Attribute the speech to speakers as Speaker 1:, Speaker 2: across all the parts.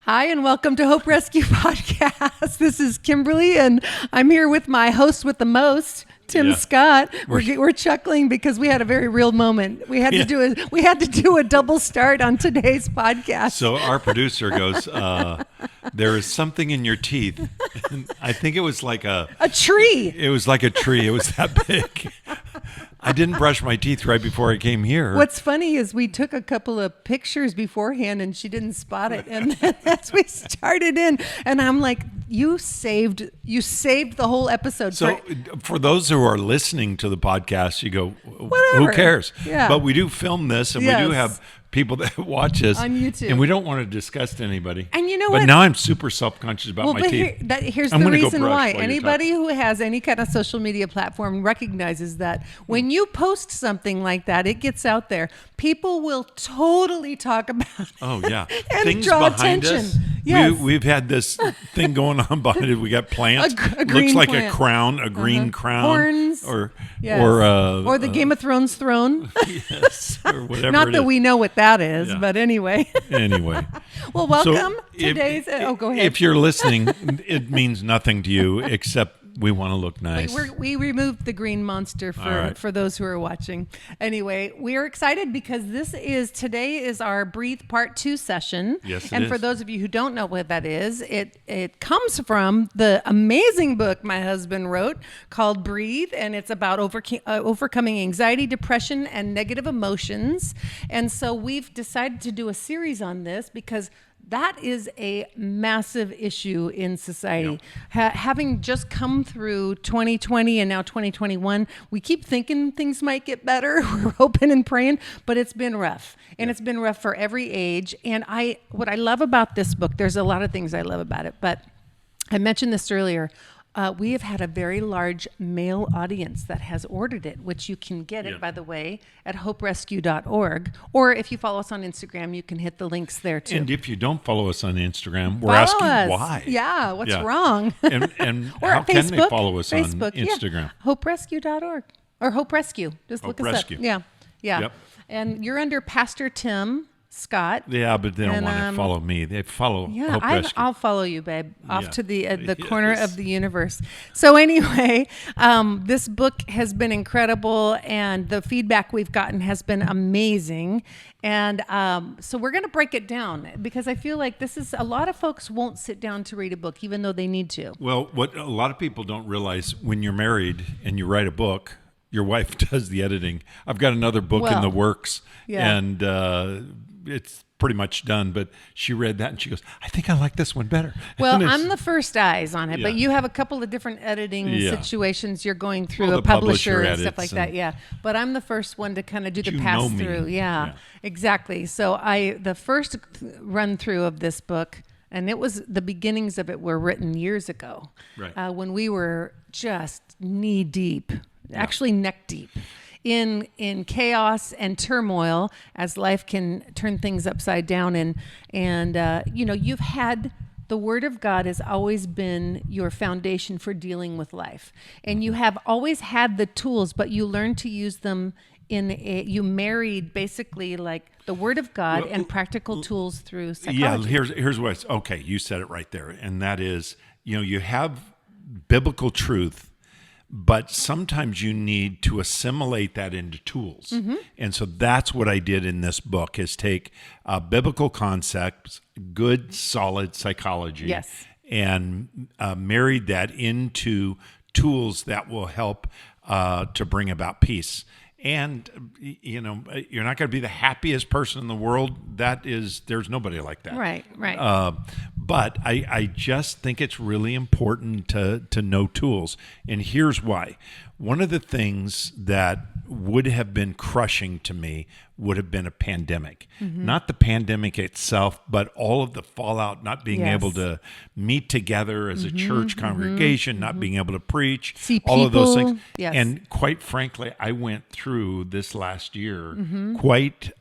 Speaker 1: Hi, and welcome to Hope Rescue Podcast. This is Kimberly, and I'm here with my host with the most, Tim Scott. We're chuckling because we had a very real moment. We had to do a double start on today's podcast.
Speaker 2: So our producer goes, "There is something in your teeth." And I think it was like a
Speaker 1: tree.
Speaker 2: It was like a tree. It was that big. I didn't brush my teeth right before I came here.
Speaker 1: What's funny is we took a couple of pictures beforehand and she didn't spot it. And then as we started in, and I'm like, you saved the whole episode.
Speaker 2: So for those who are listening to the podcast, you go,
Speaker 1: whatever.
Speaker 2: Who cares?
Speaker 1: Yeah.
Speaker 2: But we do film this, and we do have people that watch us
Speaker 1: on YouTube,
Speaker 2: and we don't want to disgust anybody.
Speaker 1: And you know what?
Speaker 2: But now I'm super self-conscious about my teeth.
Speaker 1: Here's the reason why. Anybody who has any kind of social media platform recognizes that when you post something like that, it gets out there. People will totally talk about it.
Speaker 2: Oh yeah,
Speaker 1: and
Speaker 2: things
Speaker 1: draw
Speaker 2: behind
Speaker 1: attention.
Speaker 2: us.
Speaker 1: Yes.
Speaker 2: We've had this thing going on behind it. We got plants.
Speaker 1: A green
Speaker 2: looks like
Speaker 1: plant.
Speaker 2: a crown, a green crown,
Speaker 1: horns,
Speaker 2: or
Speaker 1: the Game of Thrones throne.
Speaker 2: Yes, or whatever.
Speaker 1: Not that we know what that is, but anyway.
Speaker 2: Anyway.
Speaker 1: Well, welcome
Speaker 2: So
Speaker 1: today's. Go ahead.
Speaker 2: If you're listening, it means nothing to you except we want to look nice.
Speaker 1: We removed the green monster for those who are watching. Anyway, we are excited because today is our Breathe Part 2 session.
Speaker 2: Yes,
Speaker 1: and for those of you who don't know what that is, it comes from the amazing book my husband wrote called Breathe, and it's about overcoming anxiety, depression, and negative emotions. And so we've decided to do a series on this because that is a massive issue in society. Having just come through 2020 and now 2021, we keep thinking things might get better. We're hoping and praying, but it's been rough. And it's been rough for every age. And what I love about this book, there's a lot of things I love about it, but I mentioned this earlier. We have had a very large male audience that has ordered it, which you can get it, by the way, at hoperescue.org. Or if you follow us on Instagram, you can hit the links there, too.
Speaker 2: And if you don't follow us on Instagram, we're asking why.
Speaker 1: Yeah, what's wrong?
Speaker 2: And
Speaker 1: or
Speaker 2: how
Speaker 1: Facebook,
Speaker 2: can they follow us
Speaker 1: Facebook,
Speaker 2: on Instagram?
Speaker 1: Hoperescue.org. Or Hope Rescue. Just look us up. Yeah.
Speaker 2: Yep.
Speaker 1: And you're under Pastor Tim Scott.
Speaker 2: Yeah, but they don't want to follow me. They follow Hope Rescue.
Speaker 1: I'll follow you, babe, off to the corner of the universe. So anyway, this book has been incredible, and the feedback we've gotten has been amazing. And so we're going to break it down because I feel like a lot of folks won't sit down to read a book, even though they need to.
Speaker 2: Well, what a lot of people don't realize, when you're married and you write a book, your wife does the editing. I've got another book in the works, and it's pretty much done, but she read that and she goes, I think I like this one better.
Speaker 1: Well, I'm the first eyes on it, but you have a couple of different editing situations you're going through, a publisher and stuff like that. Yeah. But I'm the first one to kind of do the pass through. Yeah, exactly. So the first run through of this book, and the beginnings of it were written years ago, when we were just knee deep, actually neck deep. In chaos and turmoil, as life can turn things upside down, and you've had the Word of God has always been your foundation for dealing with life, and you have always had the tools, but you learned to use them you married basically like the Word of God and practical tools through psychology.
Speaker 2: Yeah, here's what you said it right there, and that is, you have biblical truth, but sometimes you need to assimilate that into tools. Mm-hmm. And so that's what I did in this book, is take biblical concepts, good, solid psychology, and married that into tools that will help to bring about peace. And, you're not going to be the happiest person in the world. There's nobody like that.
Speaker 1: Right.
Speaker 2: But I just think it's really important to know tools. And here's why. One of the things that would have been crushing to me would have been a pandemic. Mm-hmm. Not the pandemic itself, but all of the fallout, not being able to meet together as a church congregation, not being able to preach,
Speaker 1: see
Speaker 2: all
Speaker 1: people,
Speaker 2: of those things.
Speaker 1: Yes.
Speaker 2: And quite frankly, I went through this last year quite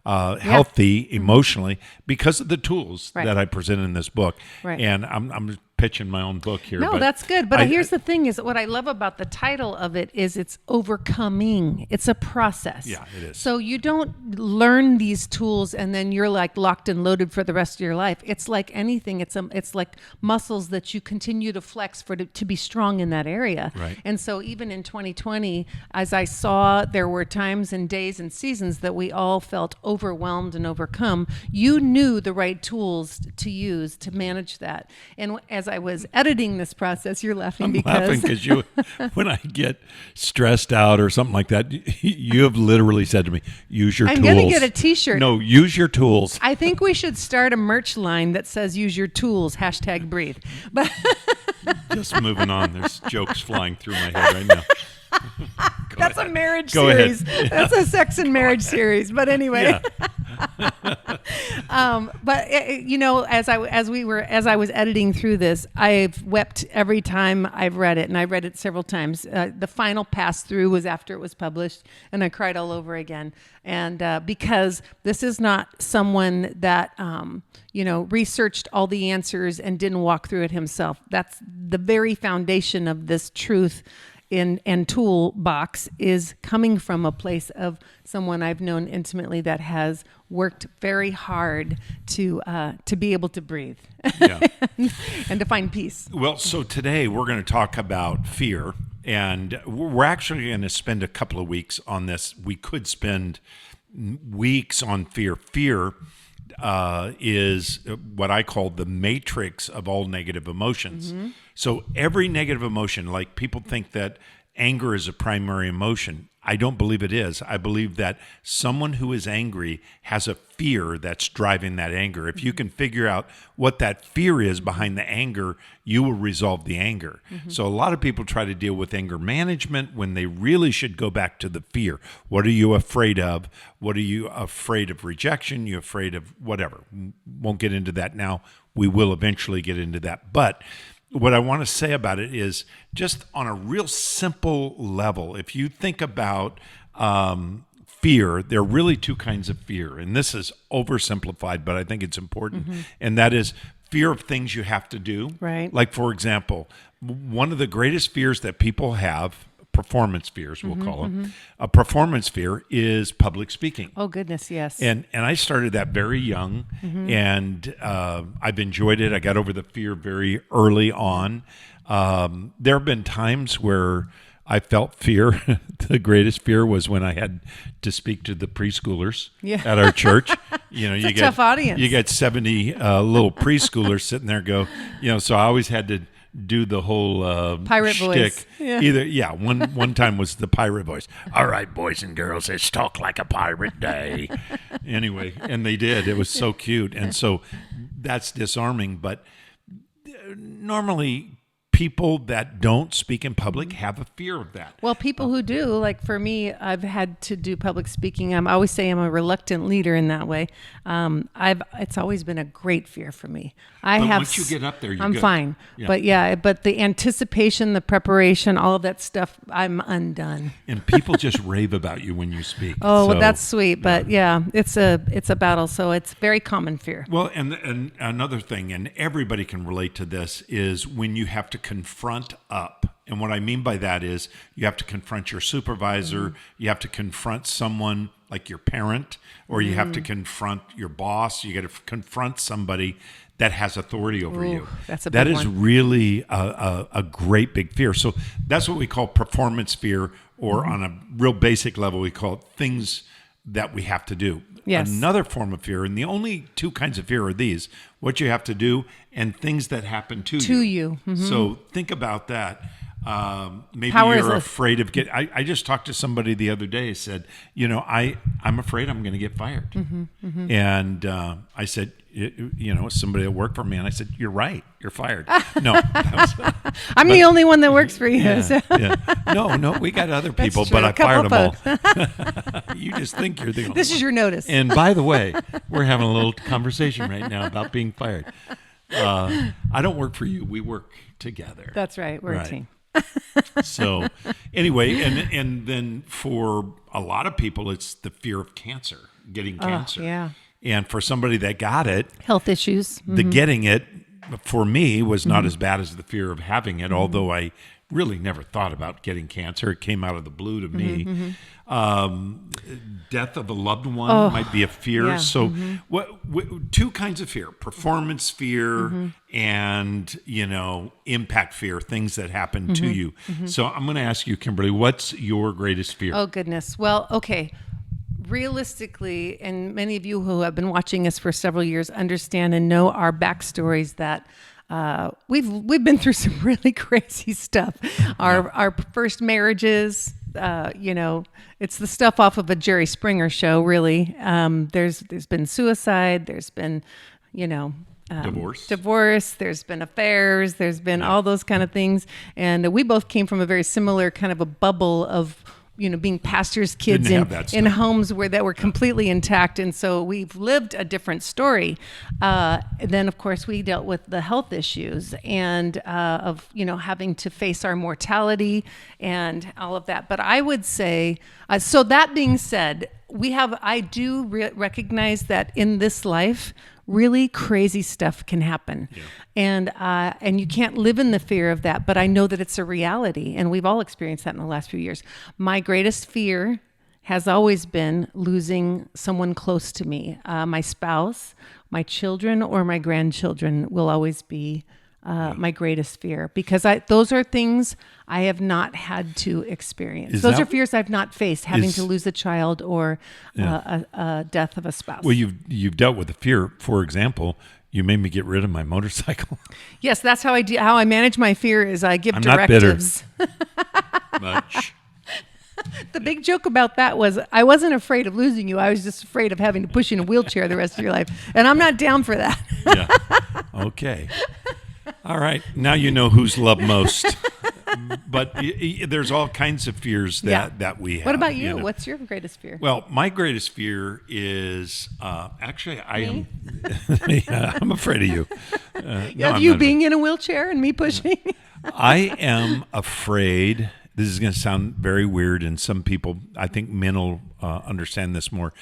Speaker 2: healthy emotionally because of the tools that I present in this book.
Speaker 1: Right.
Speaker 2: And I'm pitching my own book here.
Speaker 1: No,
Speaker 2: but
Speaker 1: that's good. But here's the thing: is what I love about the title of it is it's overcoming. It's a process.
Speaker 2: Yeah, it is.
Speaker 1: So you don't learn these tools and then you're like locked and loaded for the rest of your life. It's like anything. It's like muscles that you continue to flex to be strong in that area.
Speaker 2: Right.
Speaker 1: And so even in 2020, as I saw, there were times and days and seasons that we all felt overwhelmed and overcome. You knew the right tools to use to manage that. And as I was editing this process, you're laughing
Speaker 2: I'm
Speaker 1: because
Speaker 2: laughing because you, when I get stressed out or something like that, you have literally said to me, use your tools.
Speaker 1: I'm going to get a t-shirt.
Speaker 2: No, use your tools.
Speaker 1: I think we should start a merch line that says use your tools, #breathe. But
Speaker 2: Just moving on. There's jokes flying through my head right now.
Speaker 1: that's a marriage
Speaker 2: Go
Speaker 1: series.
Speaker 2: ahead.
Speaker 1: That's a sex and marriage series. But anyway.
Speaker 2: Yeah.
Speaker 1: But as I was editing through this, I've wept every time I've read it, and I read it several times. The final pass through was after it was published, and I cried all over again. And because this is not someone that researched all the answers and didn't walk through it himself. That's the very foundation of this truth. And toolbox is coming from a place of someone I've known intimately that has worked very hard to be able to breathe and to find peace.
Speaker 2: Well, so today we're going to talk about fear, and we're actually going to spend a couple of weeks on this. We could spend weeks on fear. Fear is what I call the matrix of all negative emotions. Mm-hmm. So every negative emotion, like people think that anger is a primary emotion. I don't believe it is. I believe that someone who is angry has a fear that's driving that anger. If you can figure out what that fear is behind the anger, you will resolve the anger. Mm-hmm. So a lot of people try to deal with anger management when they really should go back to the fear. What are you afraid of? What are you afraid of? Rejection? You afraid of whatever? Won't get into that now. We will eventually get into that. But what I want to say about it is just on a real simple level, if you think about fear, there are really two kinds of fear. And this is oversimplified, but I think it's important. Mm-hmm. And that is fear of things you have to do.
Speaker 1: Right.
Speaker 2: Like, for example, one of the greatest fears that people have, performance fears, we'll call them. Mm-hmm. A performance fear is public speaking.
Speaker 1: Oh, goodness, yes.
Speaker 2: And I started that very young, and I've enjoyed it. I got over the fear very early on. There have been times where I felt fear. The greatest fear was when I had to speak to the preschoolers at our church.
Speaker 1: You get tough audience.
Speaker 2: You get 70 little preschoolers sitting there so I always had to do the whole
Speaker 1: pirate
Speaker 2: shtick.
Speaker 1: Voice. Yeah.
Speaker 2: One time was the pirate voice. All right, boys and girls, let's talk like a pirate day. Anyway, and they did. It was so cute. And so that's disarming. But normally people that don't speak in public have a fear of that.
Speaker 1: Well, people who do, like for me, I've had to do public speaking. I always say I'm a reluctant leader in that way. It's always been a great fear for me.
Speaker 2: Once you get up there,
Speaker 1: I'm fine. Yeah. But the anticipation, the preparation, all of that stuff, I'm undone.
Speaker 2: And people just rave about you when you speak.
Speaker 1: Oh, well, that's sweet. But it's a battle. So it's very common fear.
Speaker 2: Well, and another thing, and everybody can relate to this, is when you have to confront up. And what I mean by that is you have to confront your supervisor, you have to confront someone like your parent, or you have to confront your boss. You got to confront somebody that has authority over you.
Speaker 1: That's a big one.
Speaker 2: That is really a great big fear. So that's what we call performance fear, or on a real basic level, we call it things that we have to do.
Speaker 1: Yes.
Speaker 2: Another form of fear, and the only two kinds of fear are these: what you have to do and things that happen to you.
Speaker 1: Mm-hmm.
Speaker 2: So think about that. Maybe
Speaker 1: Powerless.
Speaker 2: You're afraid of I just talked to somebody the other day, said, I'm afraid I'm going to get fired. And I said, somebody that worked for me, and I said, you're right, you're fired. No.
Speaker 1: I'm the only one that works for you.
Speaker 2: No, we got other people,
Speaker 1: true.
Speaker 2: but I
Speaker 1: Couple
Speaker 2: fired them all. You just think you're the only
Speaker 1: This is your notice.
Speaker 2: And by the way, we're having a little conversation right now about being fired. I don't work for you. We work together.
Speaker 1: That's right. We're a team.
Speaker 2: So anyway, and then for a lot of people, it's the fear of cancer, getting cancer.
Speaker 1: Yeah.
Speaker 2: And for somebody that got it,
Speaker 1: health issues.
Speaker 2: the getting it for me was not as bad as the fear of having it, although I really never thought about getting cancer. It came out of the blue to me. Death of a loved one might be a fear.
Speaker 1: Yeah.
Speaker 2: So two kinds of fear: performance fear and, impact fear, things that happen to you. So I'm going to ask you, Kimberly, what's your greatest fear?
Speaker 1: Oh, goodness. Well, okay. Realistically, and many of you who have been watching us for several years understand and know our backstories that we've been through some really crazy stuff. Our first marriages, it's the stuff off of a Jerry Springer show. Really, there's been suicide. There's been, divorce. There's been affairs. There's been all those kind of things. And we both came from a very similar kind of a bubble of, being pastors' kids in homes that were completely intact. And so we've lived a different story. Then, of course, we dealt with the health issues and of, having to face our mortality and all of that. But I would say, so that being said, I do recognize that in this life, really crazy stuff can happen. Yeah. And you can't live in the fear of that, but I know that it's a reality, and we've all experienced that in the last few years. My greatest fear has always been losing someone close to me. My spouse, my children, or my grandchildren will always be my greatest fear, because those are things I have not had to experience. Those are fears I've not faced, having to lose a child or a death of a spouse.
Speaker 2: Well, you've dealt with the fear. For example, you made me get rid of my motorcycle.
Speaker 1: Yes, that's how I manage my fear. Is I give
Speaker 2: I'm
Speaker 1: directives.
Speaker 2: Not bitter. Much.
Speaker 1: The big joke about that was I wasn't afraid of losing you. I was just afraid of having to push you in a wheelchair the rest of your life, and I'm not down for that.
Speaker 2: Yeah. Okay. All right. Now you know who's loved most. But there's all kinds of fears that we have.
Speaker 1: What about you? What's your greatest fear?
Speaker 2: Well, my greatest fear is actually I'm afraid of you.
Speaker 1: Of you being in a wheelchair and me pushing?
Speaker 2: I am afraid. This is going to sound very weird, and some people, I think men will understand this more,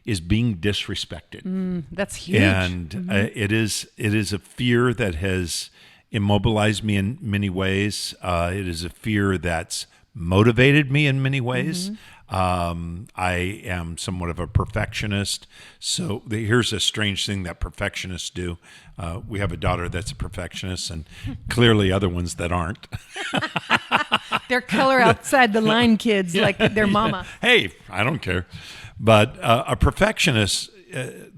Speaker 2: is being disrespected.
Speaker 1: That's huge.
Speaker 2: And it is a fear that has immobilized me in many ways. It is a fear that's motivated me in many ways. I am somewhat of a perfectionist. So here's a strange thing that perfectionists do. We have a daughter that's a perfectionist, and clearly other ones that aren't.
Speaker 1: They're color outside the line kids, like their mama.
Speaker 2: Hey, I don't care. But a perfectionist,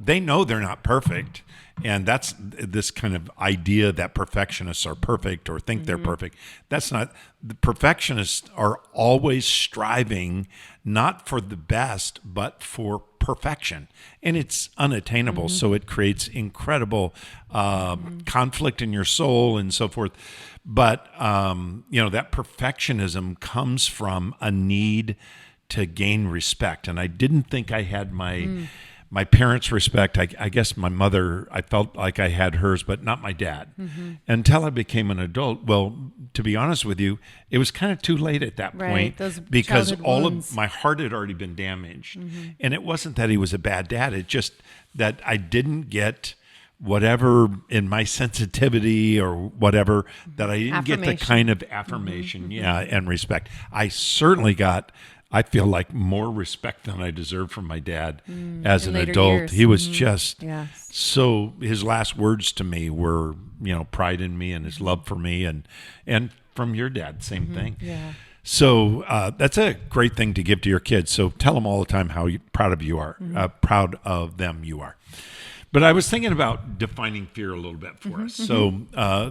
Speaker 2: they know they're not perfect. And that's this kind of idea that perfectionists are perfect or think they're perfect. That's not. The perfectionists are always striving not for the best, but for perfection. And it's unattainable. So it creates incredible conflict in your soul and so forth. But, that perfectionism comes from a need to gain respect. And I didn't think I had my parents' respect. I guess my mother, I felt like I had hers, but not my dad. Until I became an adult. Well, to be honest with you, it was kind of too late at that point, because all of my heart had already been damaged. And it wasn't that he was a bad dad. It's just that I didn't get whatever in my sensitivity or whatever, that I didn't get the kind of affirmation, and respect. I certainly got, I feel like, more respect than I deserved from my dad as an adult.
Speaker 1: Years.
Speaker 2: He was just so, his last words to me were, pride in me and his love for me, and from your dad, same thing.
Speaker 1: Yeah.
Speaker 2: So that's a great thing to give to your kids. So tell them all the time how proud of you are, proud of them you are. But I was thinking about defining fear a little bit for us. So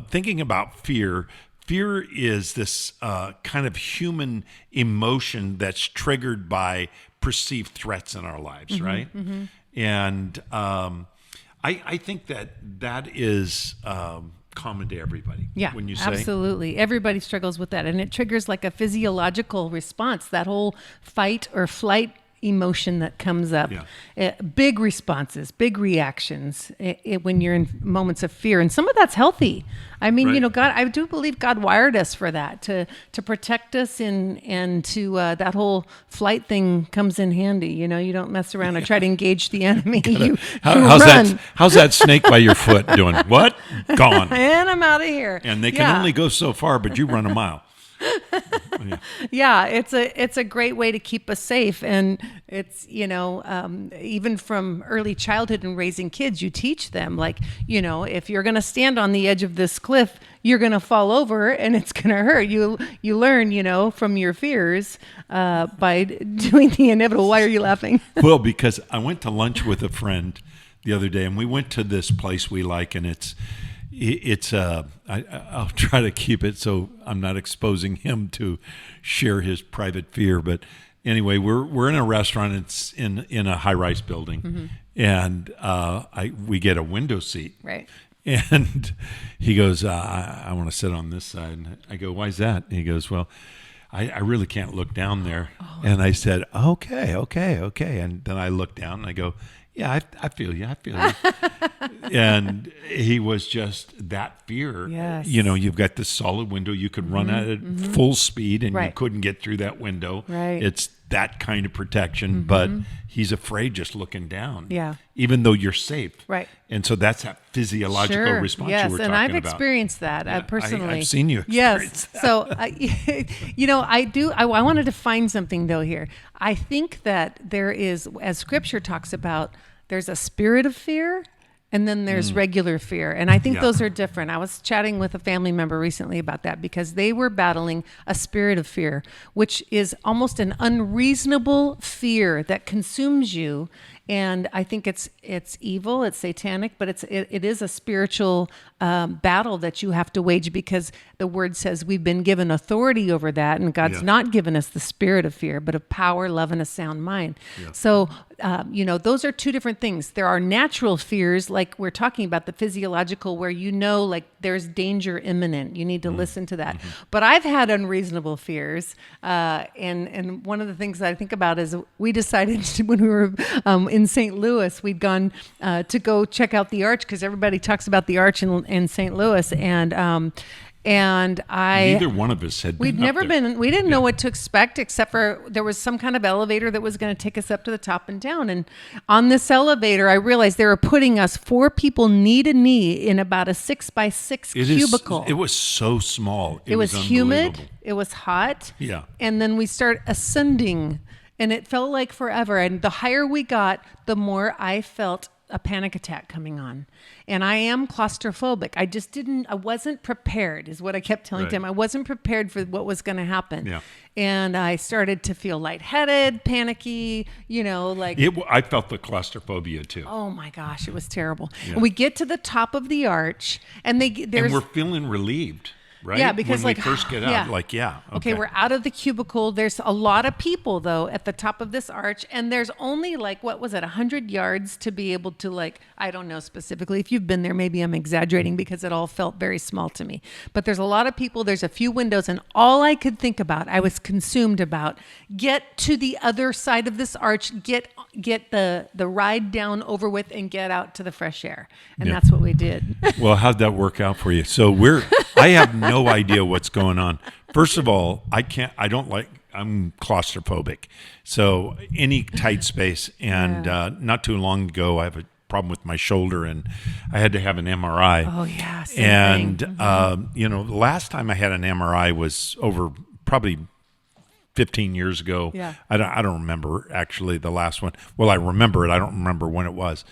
Speaker 2: thinking about fear is this kind of human emotion that's triggered by perceived threats in our lives, right? And I think that is common to everybody.
Speaker 1: Yeah,
Speaker 2: when you say
Speaker 1: absolutely. Everybody struggles with that. And it triggers like a physiological response, that whole fight or flight emotion that comes up.
Speaker 2: Yeah.
Speaker 1: Big responses, big reactions when you're in moments of fear. And some of that's healthy. I mean,
Speaker 2: Right.
Speaker 1: God, I do believe God wired us for that, to protect us, and to that whole flight thing comes in handy. You don't mess around and try to engage the enemy. You
Speaker 2: How's
Speaker 1: run.
Speaker 2: how's that snake by your foot doing? What? Gone.
Speaker 1: And I'm out of here.
Speaker 2: And they can only go so far, but you run a mile.
Speaker 1: Yeah, it's a great way to keep us safe, and it's even from early childhood and raising kids, you teach them, like, if you're going to stand on the edge of this cliff, you're going to fall over and it's going to hurt. You learn, from your fears by doing the inevitable. Why are you laughing?
Speaker 2: Well, because I went to lunch with a friend the other day, and we went to this place we like, and I'll try to keep it so I'm not exposing him to share his private fear. But anyway, we're in a restaurant. It's in a high-rise building, and we get a window seat.
Speaker 1: Right.
Speaker 2: And he goes, I want to sit on this side. And I go, why's that? And he goes, well, I really can't look down there. Oh. And I said, okay. And then I look down and I go, yeah, I feel you. And he was just that fear.
Speaker 1: Yes.
Speaker 2: You've got this solid window. You could run at it full speed and you
Speaker 1: Right.
Speaker 2: couldn't get through that window.
Speaker 1: Right.
Speaker 2: It's that kind of protection, but he's afraid just looking down.
Speaker 1: Yeah.
Speaker 2: Even though you're safe.
Speaker 1: Right.
Speaker 2: And so that's that physiological
Speaker 1: Sure.
Speaker 2: response
Speaker 1: yes.
Speaker 2: you were talking
Speaker 1: and I've
Speaker 2: about.
Speaker 1: experienced that personally.
Speaker 2: I've seen you experience
Speaker 1: that. So, I do. I wanted to find something though here. I think that there is, as Scripture talks about, there's a spirit of fear, and then there's regular fear. And I think those are different. I was chatting with a family member recently about that, because they were battling a spirit of fear, which is almost an unreasonable fear that consumes you. And I think it's evil, it's satanic, but it is a spiritual battle that you have to wage, because the word says we've been given authority over that, and God's not given us the spirit of fear, but of power, love, and a sound mind. Yeah. So, those are two different things. There are natural fears, like we're talking about, the physiological, where like there's danger imminent. You need to listen to that. But I've had unreasonable fears, and one of the things that I think about is we decided when we were in St. Louis, we'd gone to go check out the arch, because everybody talks about the arch in St. Louis, and
Speaker 2: neither one of us had.
Speaker 1: We'd
Speaker 2: been
Speaker 1: never
Speaker 2: up there.
Speaker 1: been. We didn't know what to expect, except for there was some kind of elevator that was going to take us up to the top and down. And on this elevator, I realized they were putting us 4 people knee to knee in about a 6x6 cubicle.
Speaker 2: It was so small.
Speaker 1: It was humid. It was hot.
Speaker 2: Yeah.
Speaker 1: And then we start ascending, and it felt like forever. And the higher we got, the more I felt a panic attack coming on. And I am claustrophobic. I wasn't prepared, is what I kept telling
Speaker 2: Right.
Speaker 1: Tim. I wasn't prepared for what was going to happen.
Speaker 2: Yeah.
Speaker 1: And I started to feel lightheaded, panicky,
Speaker 2: I felt the claustrophobia too.
Speaker 1: oh my gosh, it was terrible.
Speaker 2: Yeah.
Speaker 1: And we get to the top of the arch, and
Speaker 2: And we're feeling relieved. Right?
Speaker 1: Yeah, because
Speaker 2: when we first get out,
Speaker 1: Okay, we're out of the cubicle. There's a lot of people though at the top of this arch, and there's only 100 yards to be able to I don't know specifically. If you've been there, maybe I'm exaggerating because it all felt very small to me. But there's a lot of people. There's a few windows, and all I could think about, I was consumed about, get to the other side of this arch, get the ride down over with, and get out to the fresh air. And that's what we did.
Speaker 2: Well, how'd that work out for you? So I have no idea what's going on. First of all, I'm claustrophobic. So any tight space, and not too long ago, I have a problem with my shoulder, and I had to have an MRI.
Speaker 1: Oh yeah. Same thing.
Speaker 2: The last time I had an MRI was over probably 15 years ago.
Speaker 1: Yeah.
Speaker 2: I don't remember actually the last one. Well, I remember it. I don't remember when it was.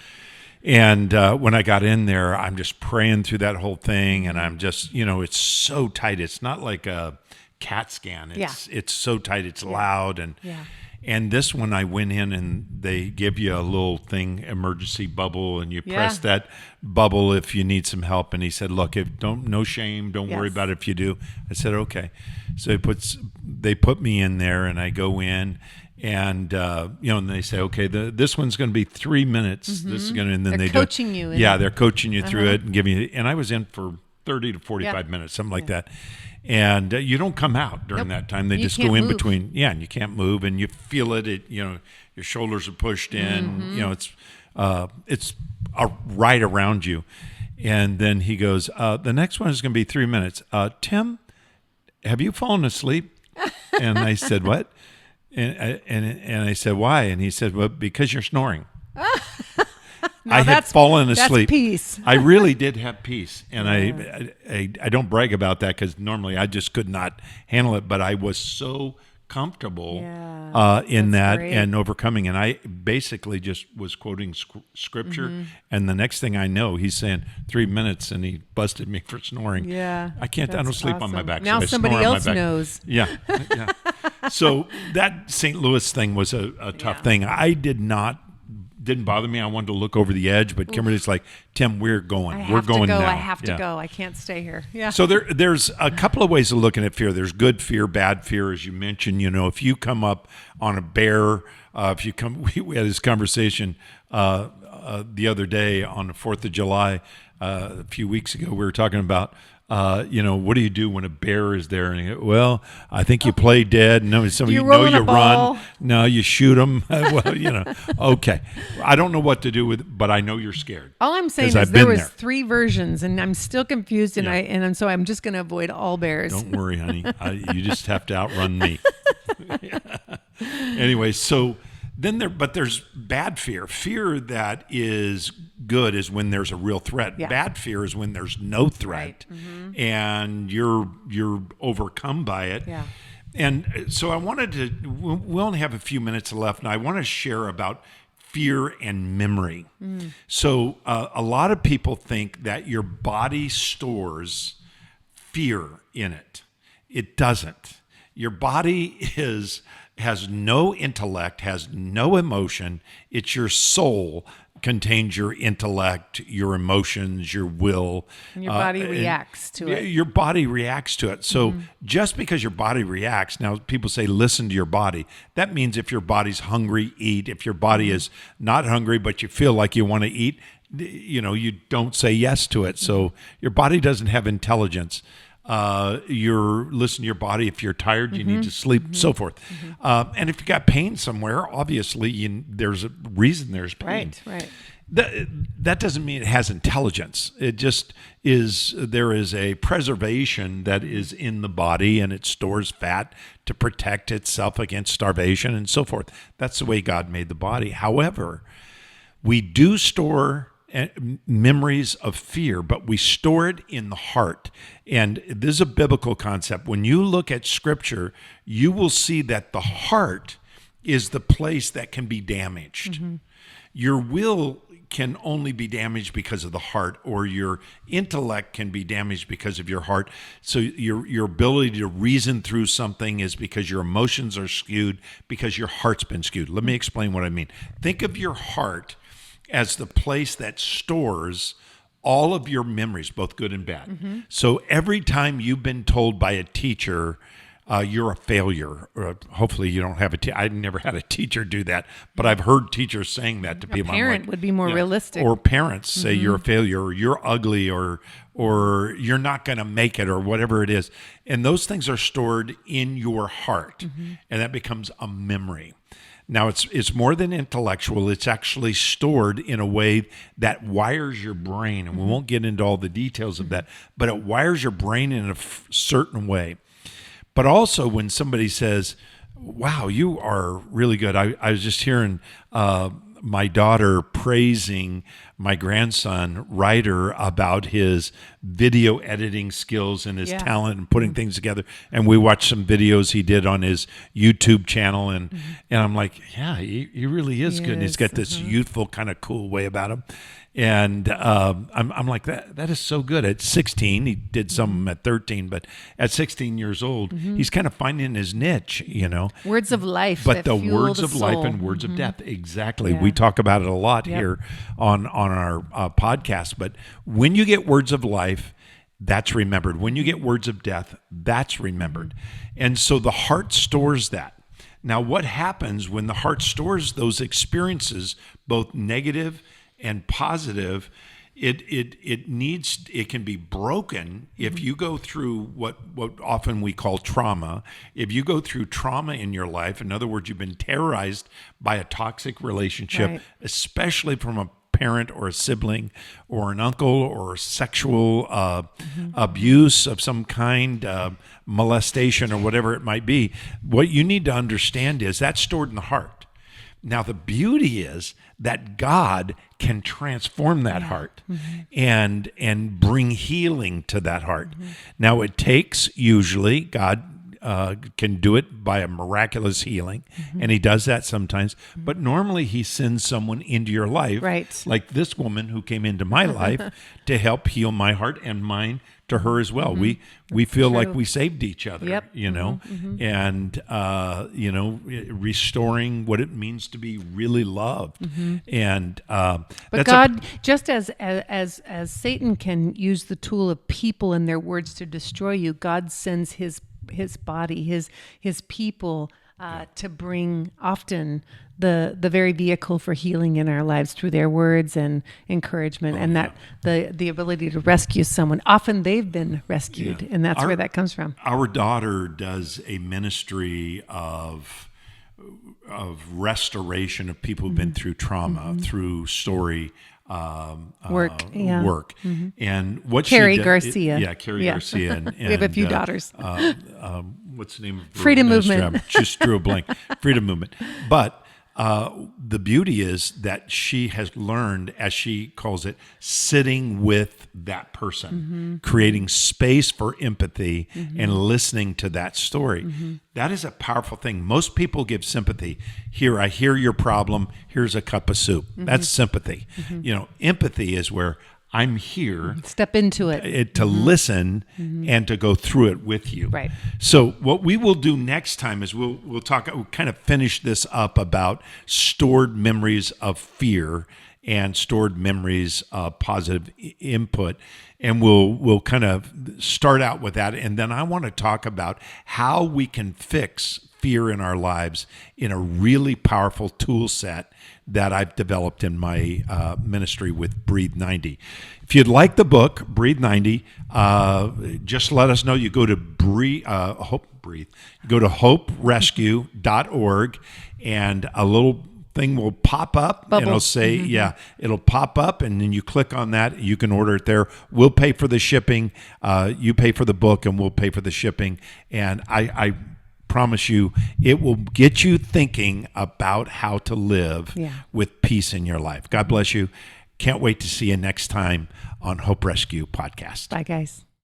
Speaker 2: And when I got in there, I'm just praying through that whole thing, and I'm just, it's so tight. It's not like a CAT scan. It's so tight. It's loud, and this one I went in, and they give you a little thing, emergency bubble, and you press that bubble if you need some help. And he said, "Look, no shame. Don't worry about it if you do." I said, "Okay." So they put me in there, and I go in. And and they say, okay, this one's going to be 3 minutes. This is going to, and then
Speaker 1: They're coaching you.
Speaker 2: They're coaching you through it and giving you. And I was in for 30 to 45 minutes, something like that. And you don't come out during that time. They
Speaker 1: You
Speaker 2: just
Speaker 1: can't
Speaker 2: go in
Speaker 1: move.
Speaker 2: between. Yeah, and you can't move, and you feel it. Your shoulders are pushed in. It's right around you. And then he goes, the next one is going to be 3 minutes. Tim, have you fallen asleep? And I said, what? And I said, why? And he said, well, because you're snoring. I had fallen asleep.
Speaker 1: That's peace.
Speaker 2: I really did have peace, and I don't brag about that because normally I just could not handle it. But I was so comfortable in that
Speaker 1: great.
Speaker 2: and overcoming, and I basically just was quoting scripture. And the next thing I know, he's saying 3 minutes, and he busted me for snoring.
Speaker 1: Yeah,
Speaker 2: I can't. I don't
Speaker 1: that's
Speaker 2: sleep on my
Speaker 1: awesome.
Speaker 2: back.
Speaker 1: Now
Speaker 2: so I
Speaker 1: somebody
Speaker 2: snore on my
Speaker 1: else
Speaker 2: back.
Speaker 1: knows.
Speaker 2: Yeah. So that St. Louis thing was a tough thing. I didn't bother me. I wanted to look over the edge, but Kimberly's like, Tim, we're going. We're going now.
Speaker 1: I have to go. I can't stay here. Yeah.
Speaker 2: So there's a couple of ways of looking at fear. There's good fear, bad fear, as you mentioned. If you come up on a bear, we had this conversation the other day on the 4th of July, a few weeks ago. We were talking about, what do you do when a bear is there? And you go, well, I think you play dead. No, some of you know you run. No, you shoot them. Well, okay. I don't know what to do with it, but I know you're scared.
Speaker 1: All I'm saying is there was 3 versions, and I'm still confused, and so I'm just going to avoid all bears.
Speaker 2: Don't worry, honey. You just have to outrun me. Anyway, so then there's bad fear. Fear that is good is when there's a real threat.
Speaker 1: Yeah.
Speaker 2: Bad fear is when there's no threat, and you're overcome by it.
Speaker 1: Yeah.
Speaker 2: And so I wanted to. We only have a few minutes left, and I want to share about fear and memory. So a lot of people think that your body stores fear in it. It doesn't. Your body has no intellect, has no emotion. It's your soul contains your intellect, your emotions, your will.
Speaker 1: And your body reacts to it.
Speaker 2: Your body reacts to it. So just because your body reacts, now people say listen to your body. That means if your body's hungry, eat. If your body is not hungry but you feel like you want to eat, you don't say yes to it. So your body doesn't have intelligence. You're listening to your body. If you're tired, you need to sleep, so forth. And if you got pain somewhere, obviously there's a reason there's pain.
Speaker 1: Right.
Speaker 2: That doesn't mean it has intelligence. It just is. There is a preservation that is in the body, and it stores fat to protect itself against starvation and so forth. That's the way God made the body. However, we do store memories of fear, but we store it in the heart. And this is a biblical concept. When you look at scripture, you will see that the heart is the place that can be damaged. Your will can only be damaged because of the heart, or your intellect can be damaged because of your heart. So your ability to reason through something is because your emotions are skewed, because your heart's been skewed. Let me explain what I mean. Think of your heart as the place that stores all of your memories, both good and bad. So every time you've been told by a teacher, you're a failure, or hopefully you don't have I never had a teacher do that, but I've heard teachers saying that to people.
Speaker 1: A parent would be more realistic.
Speaker 2: Or parents say you're a failure, or you're ugly, or you're not going to make it, or whatever it is. And those things are stored in your heart, and that becomes a memory. Now, it's more than intellectual. It's actually stored in a way that wires your brain. And we won't get into all the details of that, but it wires your brain in a certain way. But also when somebody says, wow, you are really good. I was just hearing my daughter praising my grandson, Ryder, about his video editing skills and his talent and putting things together. And we watched some videos he did on his YouTube channel. And I'm like, yeah, he really is good. And he's got this youthful kind of cool way about him. And I'm like, that is so good. At 16, he did some at 13, but at 16 years old, he's kind of finding his niche,
Speaker 1: Words of life.
Speaker 2: But the words of life and words of death, exactly. Yeah. We talk about it a lot here on our podcast. But when you get words of life, that's remembered. When you get words of death, that's remembered. And so the heart stores that. Now, what happens when the heart stores those experiences, both negative and positive, it can be broken if you go through what often we call trauma. If you go through trauma in your life, in other words, you've been terrorized by a toxic relationship,
Speaker 1: Right.
Speaker 2: especially from a parent or a sibling or an uncle or sexual abuse of some kind, molestation or whatever it might be. What you need to understand is that's stored in the heart. Now, the beauty is that God can transform that heart and bring healing to that heart. Now, it takes usually God can do it by a miraculous healing, and he does that sometimes. But normally he sends someone into your life,
Speaker 1: Right.
Speaker 2: like this woman who came into my life to help heal my heart and mine to her as well. We feel like we saved each other,
Speaker 1: Yep.
Speaker 2: and restoring what it means to be really loved. And
Speaker 1: But
Speaker 2: that's
Speaker 1: God, just as Satan can use the tool of people and their words to destroy you, God sends his body, his people, to bring often the very vehicle for healing in our lives through their words and encouragement, and that the ability to rescue someone. Often they've been rescued, and that's where that comes from.
Speaker 2: Our daughter does a ministry of restoration of people who've been through trauma through story
Speaker 1: Work.
Speaker 2: And what
Speaker 1: Carrie
Speaker 2: she
Speaker 1: Garcia.
Speaker 2: Carrie Garcia. And,
Speaker 1: We have a few daughters.
Speaker 2: What's the name of her
Speaker 1: Freedom
Speaker 2: ministry?
Speaker 1: Movement.
Speaker 2: I just drew a blank. Freedom Movement. But the beauty is that she has learned, as she calls it, sitting with that person, creating space for empathy and listening to that story. That is a powerful thing. Most people give sympathy. Here, I hear your problem. Here's a cup of soup. That's sympathy. Empathy is where I'm here
Speaker 1: Step into it.
Speaker 2: to listen and to go through it with you.
Speaker 1: Right.
Speaker 2: So what we will do next time is we'll kind of finish this up about stored memories of fear and stored memories of positive input. And we'll kind of start out with that. And then I want to talk about how we can fix fear in our lives in a really powerful tool set that I've developed in my ministry with Breathe 90. If you'd like the book, Breathe 90, just let us know. You go to You go to hoperescue.org, and a little thing will pop up and it'll say, it'll pop up, and then you click on that. You can order it there. We'll pay for the shipping. You pay for the book, and we'll pay for the shipping. And I promise you, it will get you thinking about how to live with peace in your life. God bless you. Can't wait to see you next time on Hope Rescue Podcast.
Speaker 1: Bye, guys.